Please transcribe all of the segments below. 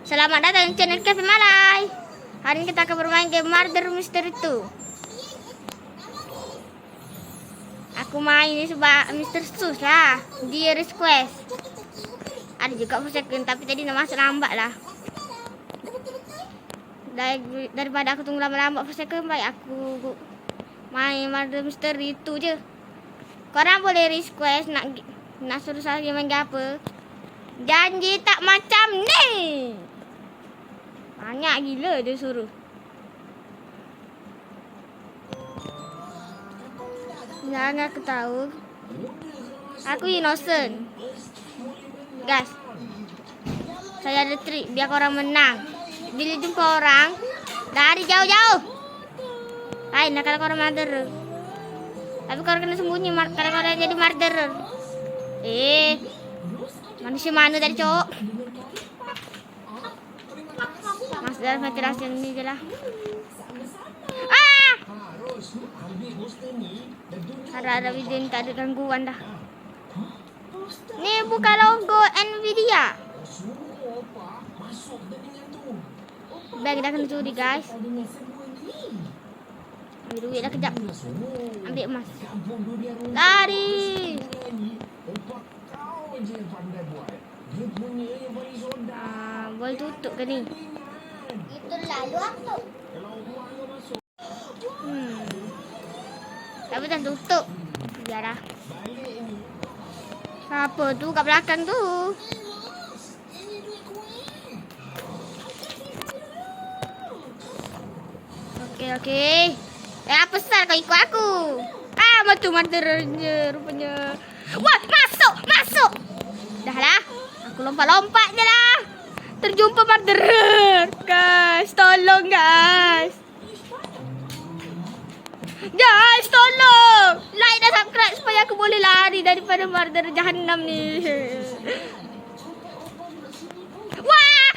Selamat datang di channel Cafe Malay. Hari ini kita akan bermain game Murder Mystery 2. Aku main ini sebab Mr. Sus lah. Dia request. Ada juga per second, tapi tadi nak masuk lambat lah. Daripada aku tunggu lama-lama per second, baik aku main Murder Mystery 2 je. Korang boleh request nak suruh saya main game apa. Janji tak macam ni. Banyak gila dia suruh. Jangan aku tahu. Aku innocent. Guys, saya ada trik biar korang menang. Bila jumpa orang, lari jauh-jauh. Lain lah kalau korang murderer. Tapi korang kena sembunyi kalau korang jadi murderer. Manusia mana tadi cowok? Mas dalam ventilasi ini je lah. Harap video ni tak ada gangguan dah. Ni bukan logo Nvidia. Bag dah kena curi guys. Ambil duit dah kejap. Ambil emas. Lari. Boleh tutup ke ni? Itu lalu aku. Tapi dah tutup. Biarlah. Siapa tu kat belakang tu? Okey. Apa sal kau ikut aku? Matu murderernya rupanya. Wah, masuk. Dah lah. Aku lompat-lompat je lah. Terjumpa murderer. Guys, tolong guys. Guys, tolong. Like dan subscribe supaya aku boleh lari daripada murderer jahanam ni. Wah!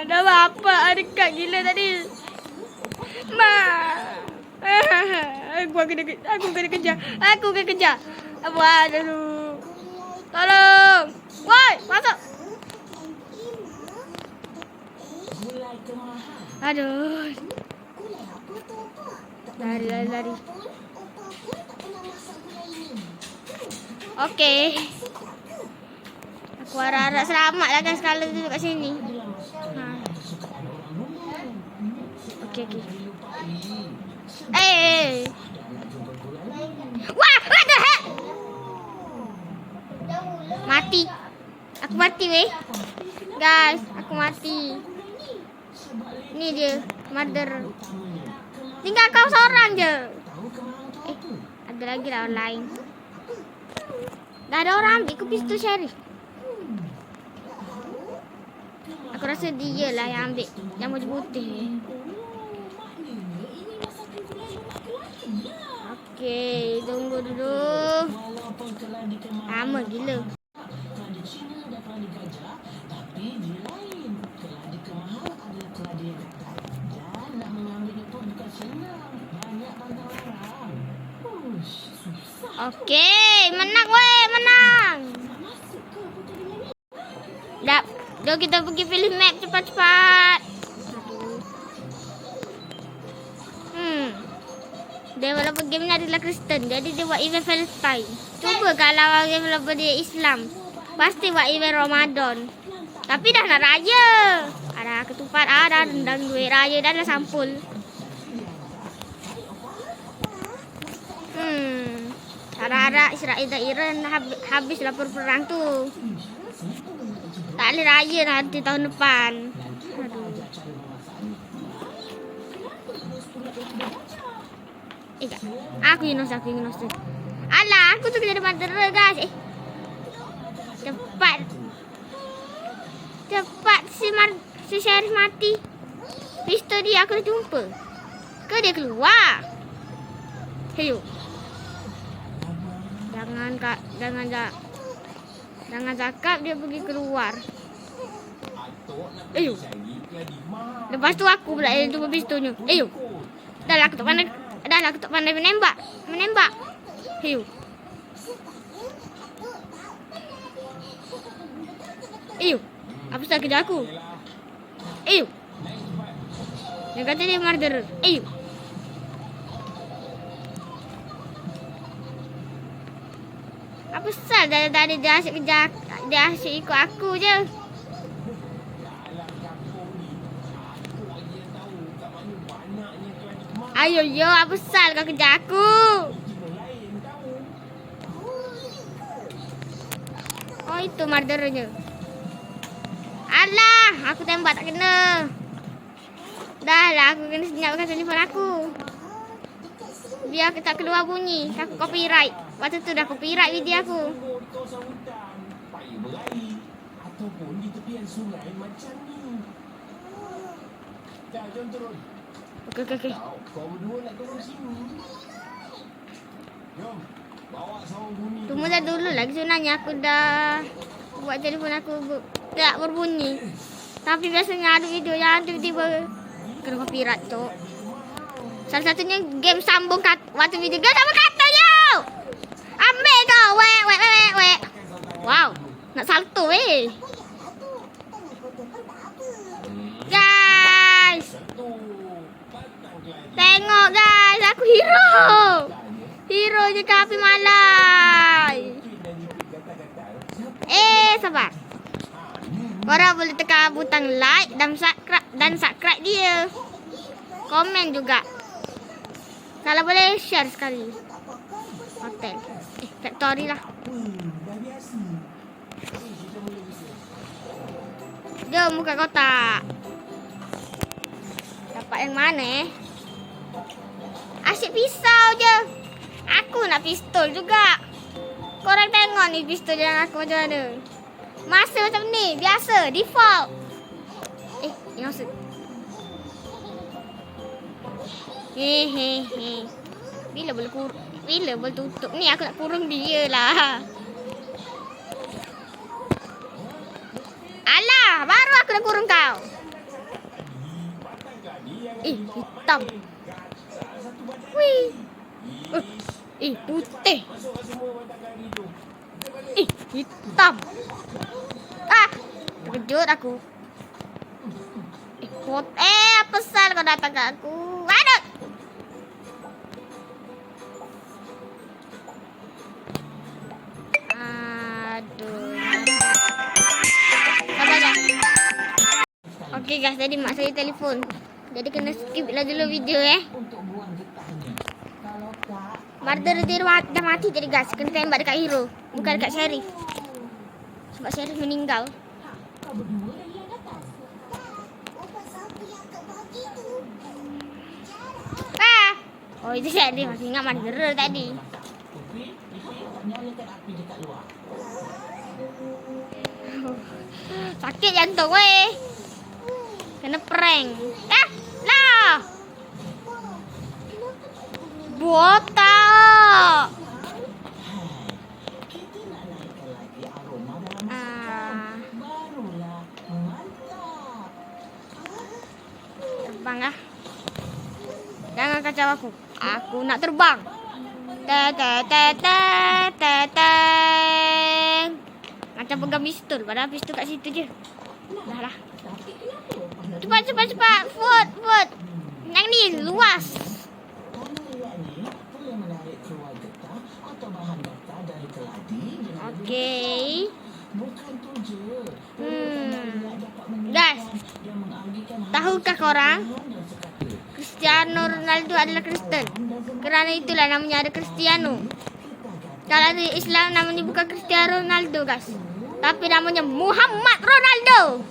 Dah bapak dekat gila tadi. Aku kena kejar. Buat dulu. Tolong. Woi, masuk. Aduh. Lari. Okey. Aku harap selamat lah kan sekali duduk kat sini. Okey. Wah, what the heck? Mati. Aku mati weh. Guys, aku mati. Ni dia, murder. Tinggal kau seorang je. Ada lagi lah orang lain. Dah ada orang ambil ke pistol Sheriff. Aku rasa dia lah yang ambil. Yang baju putih. Okey, tunggu dulu. Lama gila. Okey, menang. Dah, jom kita pergi pilih map cepat-cepat. Developer game ni adalah Kristen. Jadi dia buat event Valentine. Cuba kalau developer dia Islam, pasti buat event Ramadan. Tapi dah nak raya. Ada ketupat, ada rendang duit raya dan dah sampul. Harap-harap Israel dan Iran habislah perang tu. Tak boleh raya nanti tahun depan. Aduh. Aku innocent. Alah, aku tu jadi murderer guys. Cepat si Sheriff mati. Pistol dia aku dah jumpa. Ke dia keluar? Heyo. Jangan cakap dia pergi keluar. Lepas tu aku pula yang jumpa pistolnya. Dah lah aku tak pandai menembak. Heyo. Apa salah kerja aku? Ayo. Dia kata dia murderer. Ayo. Apa sal dari dia asyik kejar, dia asyik ikut aku je. Ayo yo, apa sal kau kejar aku? Oh itu murderernya. Alah, aku tembak tak kena. Dah lah, aku kena senyapkan telefon aku. Biar tak keluar bunyi. Aku copyright. Waktu tu dah copyright video aku. Ataupun di tepian sungai macam ni. Dah, jom turun. Okey. Kau berdua nak turun sini. Jom, bawa sarung bunyi. Tunggu dah dulu lagi sebenarnya aku dah buat telefon aku tak berbunyi. Tapi biasanya ada video yang tiba-tiba kena copyright tu. Salah satunya game sambung waktu video game sama katanya. Ambil kau. Wek. Wow, nak salto Guys. Tengok guys, aku hero. Hero je ke api malai. Sabar. Korang boleh tekan butang like dan subscribe dia. Komen juga. Kalau boleh share sekali. Hotel. Factory lah. Dah biasa. Jom buka kotak. Dapat yang mana Asyik pisau je. Aku nak pistol juga. Korang tengok ni pistol yang aku macam mana. Masa macam ni. Biasa. Default. Ini maksud. Hehehe. Bila boleh tutup ni? Aku nak kurung dia lah. Alah, baru aku nak kurung kau. Hitam. Wih. Putih. Hitam. Terkejut aku. Apa sal kau datang ke aku? Aduh. Sabar. Okey guys, tadi mak saya telefon. Jadi kena skip lah dulu video Murderer dia dah mati jadi guys. Kena tembak dekat hero, bukan dekat Sheriff. Sebab Sheriff meninggal. Oh itu Sheriff. Masih ingat murderer tadi. Sakit jantung kena prank. Lah. Botak. Terbang lah. Jangan kacau aku. Aku nak terbang. Macam pegang pistol. Padahal pistol kat situ je. Dah lah. Cepat. Food. Yang ni luas. Okey. Guys. Tahukah korang? Cristiano Ronaldo adalah Kristen. Kerana itulah namanya ada Cristiano. Kalau di Islam namanya bukan Cristiano Ronaldo guys. Tapi namanya Muhammad Ronaldo.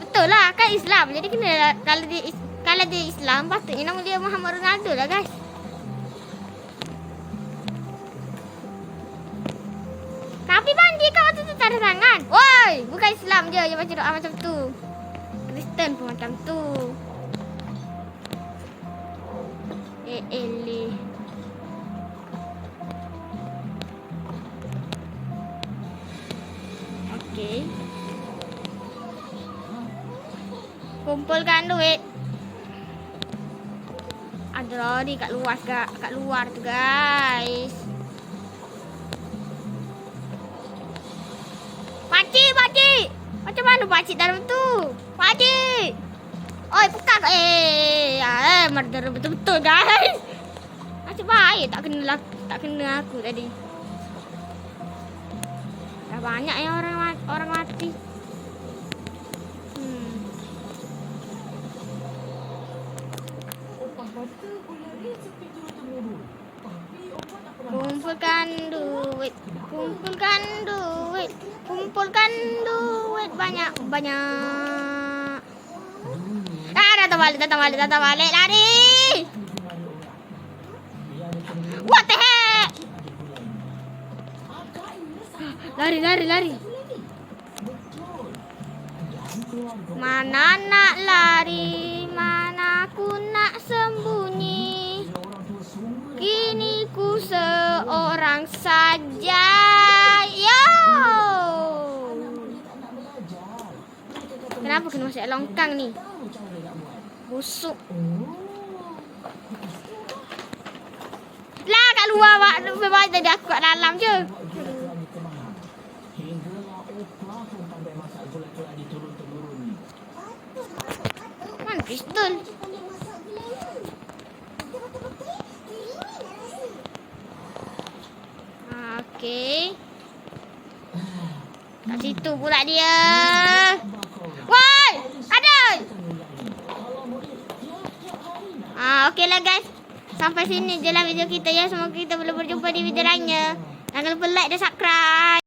Betul lah kan Islam. Jadi kena kalau dia Islam patutnya nama dia Muhammad Ronaldo lah guys. Tapi mandi kau waktu tu tanda tangan. Woi, bukan Islam je yang baca doa macam tu. Kristen pun macam tu. Eli. Okey. Kumpulkan duit. Ada lori kat luar tu guys. Pakcik. Macam mana Mana pakcik dalam tu? Pakcik! Oi, pekak. Murder betul-betul guys. Macam baik tak kena aku tadi. Dah banyak yang orang mati. Opak kata bola ni seperti turun-temurun. Tapi opak tak pernah Kumpulkan duit, kumpulkan duit banyak-banyak. Datang balik, lari. What the heck? Lari. Mana nak lari, mana aku nak sembunyi. Kini ku seorang saja. Yo. Kenapa kena masuk longkang ni? Busuk. Lah kat luar memang tadi aku kat dalam je. hinggalah opak pun pandai masak gula-gula di turun-temurun ni. Mana pistol? Pandai masak gula ni. Betul-betul. Ini narasi. Okey. Kat situ pula dia. Woi, ada. Okeylah guys. Sampai sini je lah video kita ya. Semoga kita boleh berjumpa di video lainnya. Jangan lupa like dan subscribe.